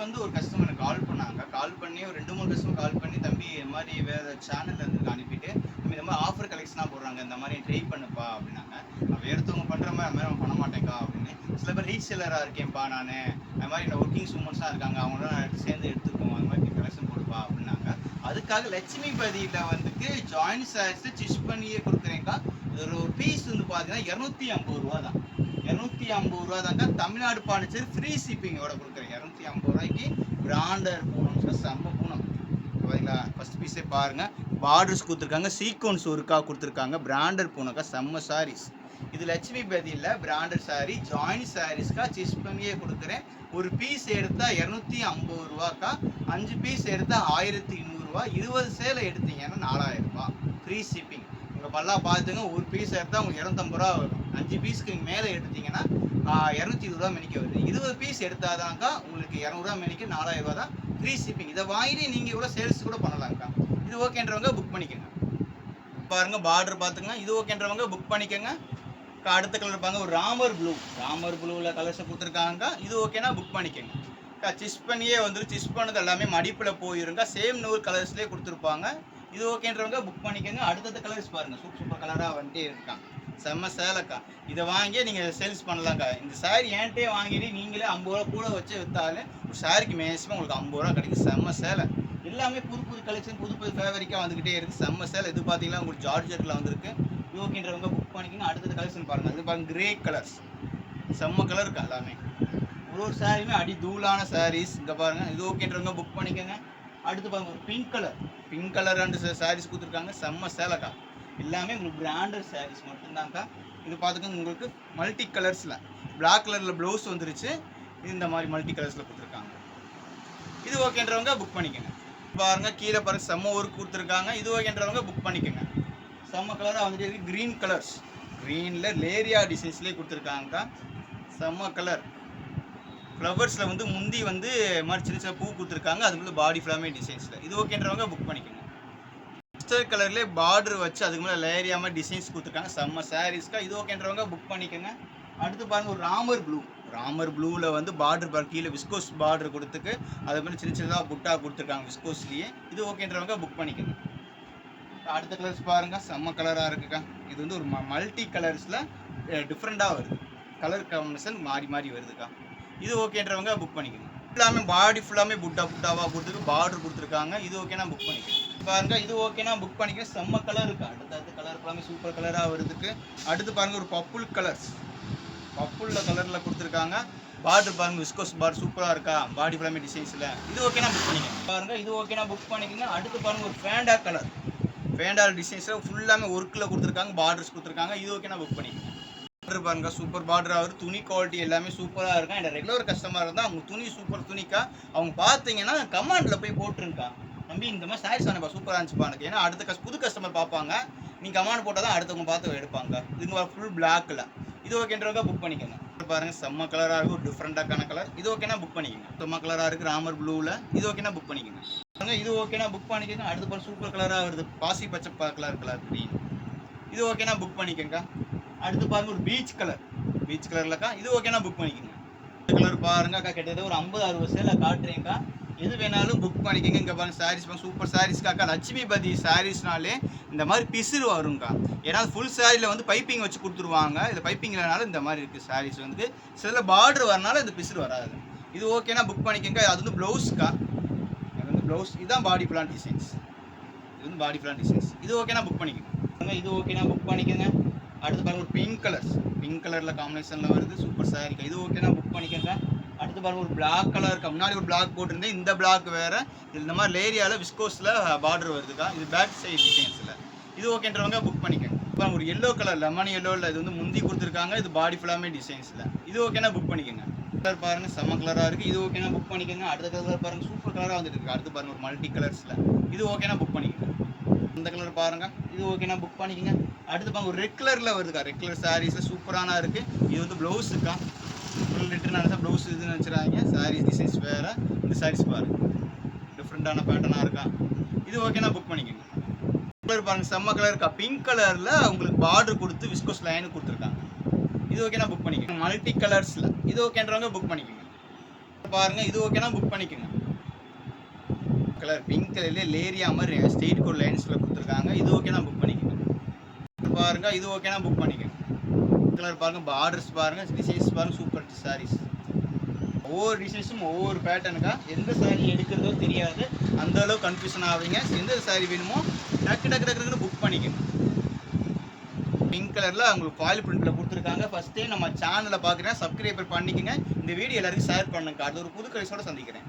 வந்து ஒரு கஸ்டமர் எனக்கு கால் பண்ணாங்க. கால் பண்ணி ஒரு 2, 3 கஸ்டமர் கால் பண்ணி, "தம்பி இந்த மாரி வேற சேனல்ல இருந்து அனுப்பிட்டு, தம்பி இந்த மாரி ஆஃபர் கலெக்ஷனா போடுறாங்க. இந்த மாரி ட்ரை பண்ணுப்பா" அப்படின்னாங்க. நான் வேறொருத்தவங்க பண்ற மாரி அந்த மாரி நான் பண்ண மாட்டேன்க்கா அப்படின்னு. சில பேர் ரீசெல்லரா இருக்கேன்ப்பா நானு. அது மாரி இந்த ஒர்க்கிங் உமன்ஸ்லாம் இருக்காங்க. அவங்களோட சேர்ந்து எடுத்துக்குவோம். அது மாரி கலெக்ஷன் போடுப்பா அப்படின்னாங்க. அதுக்காக லட்சுமிபதியில வந்துட்டு ஜாயிண்ட் சாரீஸ் ஸ்டிச் பண்ணியே குடுக்குறேன்க்கா. ஒரு பீஸ் வந்து பார்த்தீங்கன்னா ரூ. 250 தான். ரூ. 250 தாங்க. தமிழ்நாடு பாண்டிச்சேரி ஃப்ரீ ஷிப்பிங்கோட குடுக்குறேன். ரூ. 250க்கு பிராண்டட் பூனம் செம்ம பூனம். ஓகேங்களா? ஃபர்ஸ்ட் பீஸே பாருங்க. பார்டர்ஸ் குடுத்துருக்காங்க. சீக்வென்ஸ் ஒர்க்கா குடுத்துருக்காங்க. பிராண்டட் பூனக்கா செம்ம சாரீஸ். இது லட்சுமிபதியில பிராண்டட் சாரி ஜாயிண்ட் சாரீஸ்க்கா ஸ்டிச் பண்ணியே குடுக்குறேன். ஒரு பீஸ் எடுத்தா ரூ. 250க்கா. 5 பீஸ் எடுத்தா ரூ. 1200. 20 சேலை எடுத்தீங்கன்னா ரூ. 4000. Free shipping. உங்க பல்லா பார்த்துங்க. ஒரு பீஸ் எடுத்தா உங்களுக்கு ரூ. 250 வரும். 5 பீஸ்க்கு மேலே எடுத்தீங்கன்னா ரூ. 220 மேனிக்கு வருது. 20 பீஸ் எடுத்தாதான்க்கா உங்களுக்கு ரூ. 200 மேனிக்கு ரூ. 4000 தான் ஃப்ரீ ஷிப்பிங். இதை வாங்கிட்டு நீங்க கூட சேல்ஸ் கூட பண்ணலாம்க்கா. இது ஓகேன்றவங்க புக் பண்ணிக்கோங்க. பாருங்க பார்டர் பார்த்துங்க. இது ஓகேன்றவங்க புக் பண்ணிக்கோங்க. அடுத்த கலர் பாருங்க, ஒரு ராமர் ப்ளூவில் கலர்ஸை கொடுத்துருக்காங்க. இது ஓகேனா புக் பண்ணிக்கோங்க. ஸ்டிச் பண்ணியே வந்துடும். ஸ்டிச் பண்ணது எல்லாமே மடிப்பில் போயிருங்க. சேம் நூறு கலர்ஸ்லேயே கொடுத்துருப்பாங்க. இது ஓகேன்றவங்க புக் பண்ணிக்கோங்க. அடுத்தடுத்த கலர்ஸ் பாருங்கள், சூப்பர் கலராக வந்துட்டே இருக்காங்க. செம்ம சேலைக்கா. இதை வாங்கி நீங்கள் சேல்ஸ் பண்ணலாம்க்கா. இந்த சாரி ஏன்ட்டே வாங்கிட்டு நீங்களே 50 ரூபா கூட வச்சு விற்றாலே ஒரு சாரிக்கு மேக்ஸிமம் உங்களுக்கு 50 ரூபா கிடைக்கும். செம்ம சேலை. எல்லாமே புது கலெக்ஷன், புது ஃபேவரிக்காக வந்துக்கிட்டே இருக்குது. செம்ம சேலை. இது பார்த்தீங்கன்னா உங்களுக்கு ஜார்ஜெட்டில் வந்திருக்கு. இது ஓகேன்றவங்க புக் பண்ணிக்கோங்க. அடுத்தது கலெக்ஷன் பாருங்கள். அது பாருங்கள், கிரே கலர்ஸ் செம்ம கலர் இருக்கா. எல்லாமே ஒரு சாரியுமே அடி தூளான சாரீஸ். இங்கே பாருங்கள். இது ஓகேன்றவங்க புக் பண்ணிக்கோங்க. அடுத்து பாருங்கள், ஒரு பிங்க் கலர் 2 சாரீஸ் கொடுத்துருக்காங்க. செம்ம சேலைக்கா. எல்லாமே உங்களுக்கு பிராண்டட் சாரீஸ் மட்டும்தான்க்கா. இது பார்த்துக்கோங்க. உங்களுக்கு மல்டி கலர்ஸில் பிளாக் கலரில் ப்ளவுஸ் வந்துருச்சு. இந்த மாதிரி மல்டி கலர்ஸில் கொடுத்துருக்காங்க. இது ஓகேன்றவங்க புக் பண்ணிக்கோங்க. பாருங்கள், கீழே பாருங்கள், செம்ம ஒர்க் கொடுத்துருக்காங்க. இது ஓகேன்றவங்க புக் பண்ணிக்கோங்க. செம்ம கலராக வந்துட்டு இருக்குது. க்ரீன் கலர்ஸ், க்ரீனில் லேரியா டிசைன்ஸ்லேயே கொடுத்துருக்காங்கக்கா. செம்ம கலர். ஃப்ளவர்ஸில் வந்து முந்தி வந்து மாதிரி சின்ன பூ கொடுத்துருக்காங்க. அதுக்குள்ளே பாடி ஃபுல்லாமே டிசைன்ஸில். இது ஓகேன்றவங்க புக் பண்ணிக்கோங்க. மஸ்டர்ட் கலர்லேயே பார்டர் வச்சு அதுக்கு மேலே லேரியா மாதிரி டிசைன்ஸ் கொடுத்துருக்காங்க. செம்ம சாரீஸ்க்கா. இது ஓகேன்றவங்க புக் பண்ணிக்கோங்க. அடுத்து பாருங்கள், ஒரு ராமர் ப்ளூவில் வந்து பார்டர் கீழே விஸ்கோஸ் பார்டர் கொடுத்துக்கு அது மாதிரி சின்னதாக புட்டா கொடுத்துருக்காங்க விஸ்கோஸ்லேயே. இது ஓகேன்றவங்க புக் பண்ணிக்கோங்க. அடுத்த கலர்ஸ் பாருங்கள், செம்ம கலராக இருக்குக்கா. இது வந்து ஒரு மல்டி கலர்ஸில் டிஃப்ரெண்ட்டாக வருது. கலர் காம்பினேஷன் மாறி வருதுக்கா. இது ஓகேன்றவங்க புக் பண்ணிக்கோங்க. எல்லாமே பாடி ஃபுல்லாமே புட்டாவாக கொடுத்துருக்கு. பார்டர் கொடுத்துருக்காங்க. இது ஓகேனா புக் பண்ணிக்கோங்க. பாருங்கள், இது ஓகேனா புக் பண்ணிக்கோங்க. செம்ம கலர் இருக்கா. அடுத்த கலர் ஃபுல்லாமே சூப்பர் கலராக வருதுக்கு. அடுத்து பாருங்கள், ஒரு பப்புள் கலரில் கொடுத்துருக்காங்க. பார்டர் பாருங்கள், விஸ்கோஸ் பார்டர் சூப்பராக இருக்கா. பாடி ஃபுல்லாமே டிசைன்ஸில். இது ஓகேனா புக் பண்ணிக்கோங்க. பாருங்கள், இது ஓகேனா புக் பண்ணிக்கோங்க. அடுத்து பாருங்கள், ஒரு ஃபேண்டா டிசைன்ஸில் ஃபுல்லாமே ஒர்க்கில் கொடுத்துருக்காங்க. பார்டர்ஸ் கொடுத்துருக்காங்க. இது ஓகேனா புக் பண்ணிக்கோங்க. பார்டர் பாருங்கள், சூப்பர் பார்டராக வருது. துணி குவாலிட்டி எல்லாமே சூப்பராக இருக்கும். என்னோட ரெகுலர் கஸ்டமர் இருந்தால் அவங்க துணி சூப்பர் துணிக்கா. அவங்க பார்த்தீங்கன்னா கமெண்டில் போய் போட்டுருங்கக்கா, தம்பி இந்த மாதிரி சாரீஸ் வேணுப்பா, சூப்பராக இருந்துச்சுப்பா எனக்கு. ஏன்னா அடுத்த புது கஸ்டமர் பார்ப்பாங்க. நீங்கள் கமெண்ட் போட்டால் தான் அடுத்தவங்க பார்த்து எடுப்பாங்க. இதுங்க ஃபுல் பிளாக்கில். இது ஓகேன்றவங்க புக் பண்ணிக்கோங்க. பாருங்கள், செம்ம கலராக இருக்கும். ஒரு டிஃப்ரெண்ட்டான கலர். இது ஓகேனா புக் பண்ணிக்கோங்க. செம்ம கலராக இருக்குது ராமர் ப்ளூவில். இது ஓகேனா புக் பண்ணிக்கோங்க. இது ஓகேனா புக் பண்ணிக்கோங்க. அடுத்து பாருங்கள், சூப்பர் கலராக வருது. பாசி பச்சை கலர் க்ரீன். இது ஓகேனா புக் பண்ணிக்கோங்க. அடுத்து பாருங்கள், ஒரு பீச் கலர்லக்கா. இது ஓகேனா புக் பண்ணிக்கோங்க. இந்த கலர் பாருங்கக்கா, கிட்டத்தட்ட ஒரு 50-60 சேலை காட்டுறேங்க்கா. எது வேணாலும் புக் பண்ணிக்கோங்க. இங்கே பாருங்கள், சாரீஸ் பாருங்கள், சூப்பர் சாரீஸ்க்காக்கா. லட்சுமிபதி சாரீஸ்னாலே இந்த மாதிரி பிசுறு வரும்க்கா. ஏன்னா ஃபுல் சாரியில் வந்து பைப்பிங் வச்சு கொடுத்துருவாங்க. இது பைப்பிங் இல்லைனாலும் இந்த மாதிரி இருக்குது சாரீஸ் வந்து. சில பார்டர் வரனால இந்த பிசுறு வராது. இது ஓகேனா புக் பண்ணிக்கோங்க. அது வந்து ப்ளவுஸ்க்கா. இது வந்து ப்ளவுஸ். இதுதான் பாடி பிளான் டிசைன்ஸ். இது ஓகேனா புக் பண்ணிக்கோங்க. இது ஓகேனா புக் பண்ணிக்கோங்க. அடுத்து பாருங்கள், ஒரு பிங்க் கலரில் காம்பினேஷனில் வருது. சூப்பர் சாரிக்கா. இது ஓகேனா புக் பண்ணிக்கோங்க. அடுத்து பாருங்கள், ஒரு பிளாக் கலர் இருக்கா. முன்னாடி ஒரு பிளாக் போட்டிருந்தேன். இந்த பிளாக் வேறு. இந்த மாதிரி லேரியாவில் விஸ்கோஸில் பார்டர் வருதுக்கா. இது பேக் சைடு டிசைன்ஸில். இது ஓகேன்றவங்க புக் பண்ணிக்கோங்க. அப்புறம் ஒரு எல்லோ கலர், லெமன் எல்லோவில் இது வந்து முந்தி கொடுத்துருக்காங்க. இது பாடி ஃபுல்லாமே டிசைன்ஸில். இது ஓகேனா புக் பண்ணிக்கோங்க. கலர் பாருங்கள், செம்ம கலராக இருக்குது. இது ஓகேனா புக் பண்ணிக்கோங்க. அடுத்த கலர் பாருங்கள், சூப்பர் கலராக வந்துட்டு இருக்குது. அடுத்து பாருங்கள், ஒரு மல்டி கலர்ஸில். இது ஓகேனா புக் பண்ணிக்கோங்க. இந்த கலர் பாருங்கள், இது ஓகேனா புக் பண்ணிக்கோங்க. அடுத்து பாருங்கள், ஒரு ரெட் கலரில் வருதுக்கா. ரெட் கலர் சாரீஸில் சூப்பரான இருக்குது. இது வந்து ப்ளவுஸுக்கா. ஃபுல் ரிட்டர்ன் நினச்சா ப்ளவுஸ் இதுன்னு வச்சுறாங்க. சாரீஸ் டிசைன்ஸ் வேறு. இந்த சாரீஸ் பாருங்கள், டிஃப்ரெண்ட்டான பேட்டர்னாக இருக்கா. இது ஓகேனா புக் பண்ணிக்கோங்க. கலர் பாருங்கள், செம்ம கலர் இருக்கா. பிங்க் கலரில் உங்களுக்கு பார்டர் கொடுத்து விஸ்கோஸ் லைனு கொடுத்துருக்காங்க. இது ஓகேனா புக் பண்ணிக்கோங்க. மல்டி கலர்ஸில். இது ஓகேன்றவங்க புக் பண்ணிக்கோங்க. பாருங்க இது ஓகேனா புக் பண்ணிக்கோங்க. கலர் பிங்க் கலர்ல லேரியா மாதிரி ஸ்ட்ரெயிட் கோட் லைன்ஸ்ல கொடுத்துருக்காங்க. இது ஓகேனா புக் பண்ணிக்கோங்க. பாருங்க இது ஓகேனா புக் பண்ணிக்கோங்க. கலர் பாருங்க, பார்டர்ஸ் பாருங்க, டிசைன்ஸ் பாருங்க, சூப்பர் சாரீஸ். ஒவ்வொரு டிசைன்ஸும் ஒவ்வொரு பேட்டர்னுக்கா. எந்த சாரீ எடுக்கிறதோ தெரியாது, அந்த அளவுக்கு கன்ஃபியூஷன் ஆவீங்க. எந்த சாரீ வேணுமோ டக்கு டக்கு டக்குன்னு புக் பண்ணிக்கோங்க. பிங்க் கலர்ல உங்களுக்கு ஃபாயில் பிரிண்ட்ல கொடுத்துருக்காங்க. ஃபர்ஸ்ட் டைம் நம்ம சேனலை பார்க்குறேன், சப்ஸ்கிரைபர் பண்ணிக்கோங்க. இந்த வீடியோ எல்லாருக்கும் ஷேர் பண்ணுங்க. அது ஒரு புது கலெக்ஷனோட சந்திக்கிறேன்.